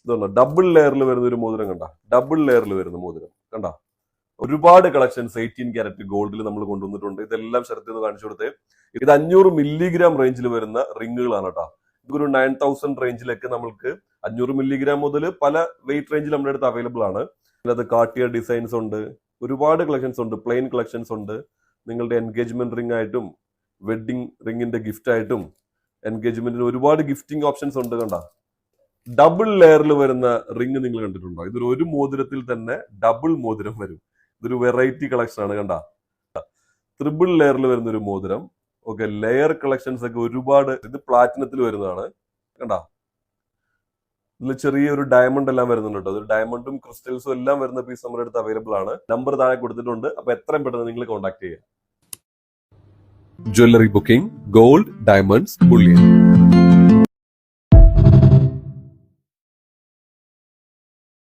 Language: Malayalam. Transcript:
ഇതുണ്ടോ ഡബിൾ ലെയറിൽ വരുന്ന ഒരു മോതിരം കണ്ട, ഡബിൾ ലെയറിൽ വരുന്ന മോതിരം കണ്ട. ഒരുപാട് കളക്ഷൻസ് 18 ക്യാരറ്റ് ഗോൾഡിൽ നമ്മൾ കൊണ്ടുവന്നിട്ടുണ്ട്. ഇതെല്ലാം ശരത്തിൽ നിന്ന് കാണിച്ചു കൊടുത്തേ. ഇത് 500 മില്ലിഗ്രാം റേഞ്ചിൽ വരുന്ന റിങ്ങുകളാണ് കേട്ടോ. ഇതൊരു 9000 റേഞ്ചിലൊക്കെ നമുക്ക് 500 മില്ലിഗ്രാം മുതൽ പല വെയിറ്റ് റേഞ്ചിൽ നമ്മുടെ അടുത്ത് അവൈലബിൾ ആണ്. അത് കാർട്ടിയർ ഡിസൈൻസ് ഉണ്ട്, ഒരുപാട് കളക്ഷൻസ് ഉണ്ട്, പ്ലെയിൻ കളക്ഷൻസ് ഉണ്ട്. നിങ്ങളുടെ എൻഗേജ്മെന്റ് റിംഗ് ആയിട്ടും വെഡിങ് റിങ്ങിന്റെ ഗിഫ്റ്റ് ആയിട്ടും എൻഗേജ്മെന്റിന് ഒരുപാട് ഗിഫ്റ്റിംഗ് ഓപ്ഷൻസ് ഉണ്ട് കണ്ട. ഡബിൾ ലെയറിൽ വരുന്ന റിംഗ് നിങ്ങൾ കണ്ടിട്ടുണ്ടോ? ഇതൊരു ഒരു മോതിരത്തിൽ തന്നെ ഡബിൾ മോതിരം വരും. ഇതൊരു വെറൈറ്റി കളക്ഷൻ ആണ് കണ്ട. ട്രിപ്പിൾ ലെയറിൽ വരുന്ന ഒരു മോതിരം. ഓക്കെ, ലെയർ കളക്ഷൻസ് ഒക്കെ ഒരുപാട്. ഇത് പ്ലാറ്റിനത്തിൽ വരുന്നതാണ് കണ്ട. ഇതിൽ ചെറിയൊരു ഡയമണ്ട് എല്ലാം വരുന്നുണ്ട് കേട്ടോ. ഒരു ഡയമണ്ടും ക്രിസ്റ്റൽസും എല്ലാം വരുന്ന പീസ് നമ്മുടെ അടുത്ത് അവൈലബിൾ ആണ്. നമ്പർ താഴെ കൊടുത്തിട്ടുണ്ട്. അപ്പൊ എത്രയും പെട്ടെന്ന് നിങ്ങൾ കോൺടാക്ട് ചെയ്യുക. Jewellery booking, gold, diamonds, bullion.